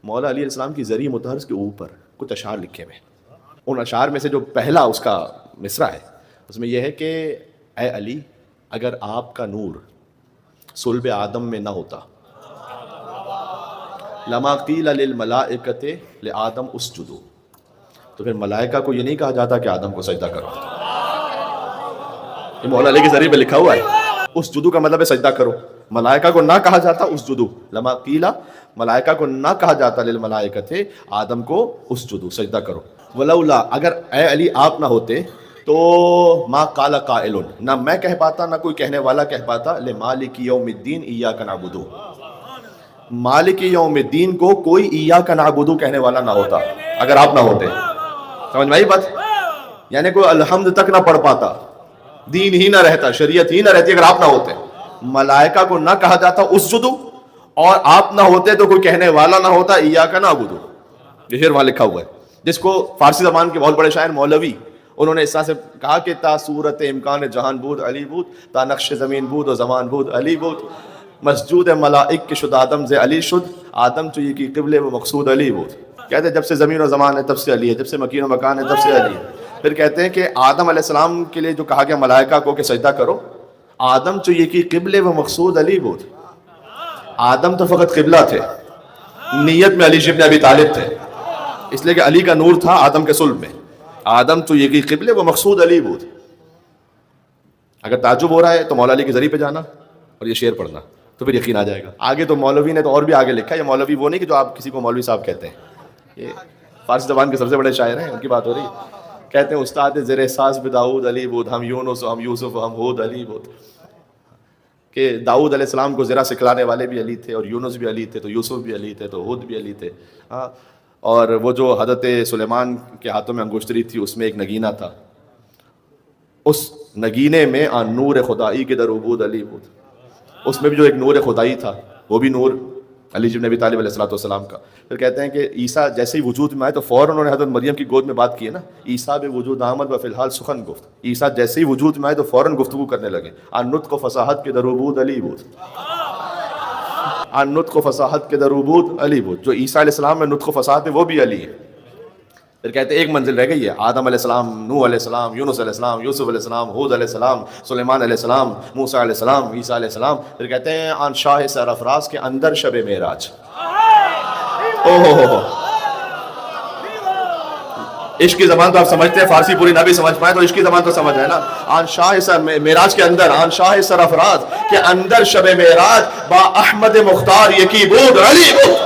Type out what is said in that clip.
مولا علی علیہ السلام کی زری متحرس کے اوپر کچھ اشعار لکھے ہوئے. ان اشعار میں سے جو پہلا اس کا مصرع ہے اس میں یہ ہے کہ اے علی اگر آپ کا نور صلب آدم میں نہ ہوتا لما قیل للملائکۃ لآدم اسجدوا، تو پھر ملائکہ کو یہ نہیں کہا جاتا کہ آدم کو سجدہ کرو. یہ مولا علی کے ذریعے پہ لکھا ہوا ہے. اسجدوا کا مطلب ہے سجدہ کرو. ملائکہ کو نہ کہا جاتا اسجدوا، لما قیل ملائکہ کو نہ کہا جاتا للملائکۃ آدم کو اسجدوا سجدہ کرو. ولولا اگر اے علی آپ نہ ہوتے تو ما قال قائل، نہ میں کہہ پاتا نہ کوئی کہنے والا کہہ پاتا لمالک یوم الدین ایاک نعبد، مالک یوم الدین کو کوئی ایاک نعبد کہنے والا نہ ہوتا اگر آپ نہ ہوتے. سمجھ میں آئی بات؟ یعنی کوئی الحمد تک نہ پڑھ پاتا، دین ہی نہ رہتا، شریعت ہی نہ رہتی اگر آپ نہ ہوتے. ملائکہ کو نہ کہا جاتا اسجدوا، اور آپ نہ ہوتے تو کوئی کہنے والا نہ ہوتا ایاک نعبد. یہ شعر وہاں لکھا ہوا ہے جس کو فارسی زبان کے بہت بڑے شاعر مولوی انہوں نے اس طرح سے کہا کہ تا صورت امکان جہان بود علی بود، تا نقش زمین بود و زمان بود علی بود، مسجود ملائک کے شد آدم سے علی شد، آدم تو یہ کی قبل و مقصود علی بود. کہتے ہیں جب سے زمین و زمان ہے تب سے علی ہے، جب سے مکین و مکان ہے تب سے علی ہے. پھر کہتے ہیں کہ آدم علیہ السلام کے لیے جو کہا گیا ملائکہ کو کہ سجدہ کرو، آدم تو یہ کی قبل و مقصود علی بود. آدم تو فقط قبلہ تھے، نیت میں علی ابن ابی طالب تھے، اس لیے کہ علی کا نور تھا آدم کے صلب میں. آدم تو یہ کی قبل و مقصود علی بود. اگر تعجب ہو رہا ہے تو مولا علی کے ذریعے پہ جانا اور یہ شعر پڑھنا تو پھر یقین آ جائے گا. آگے تو مولوی نے تو اور بھی آگے لکھا ہے. یہ مولوی وہ نہیں کہ جو آپ کسی کو مولوی صاحب کہتے ہیں، یہ فارسی زبان کے سب سے بڑے شاعر ہیں، ان کی بات ہو رہی ہے. کہتے ہیں استاد زر ساز بے داؤد علی بود، ہم یونس ہم یوسف ہم ہود علی بود. کہ داؤد علیہ السلام کو زرا سکھلانے والے بھی علی تھے، اور یونس بھی علی تھے، تو یوسف بھی علی تھے، تو ہود بھی علی تھے. ہاں، اور وہ جو حضرت سلیمان کے ہاتھوں میں انگشتری تھی اس میں ایک نگینہ تھا، اس نگینے میں نور خدائی کے در عبود علی بود. اس میں بھی جو ایک نور خدائی تھا وہ بھی نور علی ابن ابی طالب علیہ السلام کا. پھر کہتے ہیں کہ عیسیٰ جیسے ہی وجود میں آئے تو فوراً انہوں نے حضرت مریم کی گود میں بات کی ہے نا، عیسیٰ بے وجود آمد و فی الحال سخن گفت. عیسیٰ جیسے ہی وجود میں آئے تو فوراً گفتگو کرنے لگے. نطق و فصاحت کے در عبود علی بود، نطق و فصاحت کے در عبود علی بود. جو عیسیٰ علیہ السلام میں نطق و فصاحت ہے وہ بھی علی ہے. پھر کہتے ہیں ایک منزل رہ گئی ہے، آدم علیہ السلام، نوح علیہ السلام، یونس علیہ السلام، یوسف علیہ السلام، ہود علیہ السلام، سلیمان علیہ السلام، موسیٰ علیہ السلام، عیسیٰ علیہ السلام. پھر کہتے ہیں آن شاہ سرفراز کے اندر شب معراج. عشق کی زبان تو آپ سمجھتے ہیں، فارسی پوری نہ بھی سمجھ پائے تو عشق کی زبان تو سمجھ ہے نا. آن شاہ معراج کے اندر، آن شاہ سرفراز کے اندر شب معراج با احمد مختار یکی بود علی بود.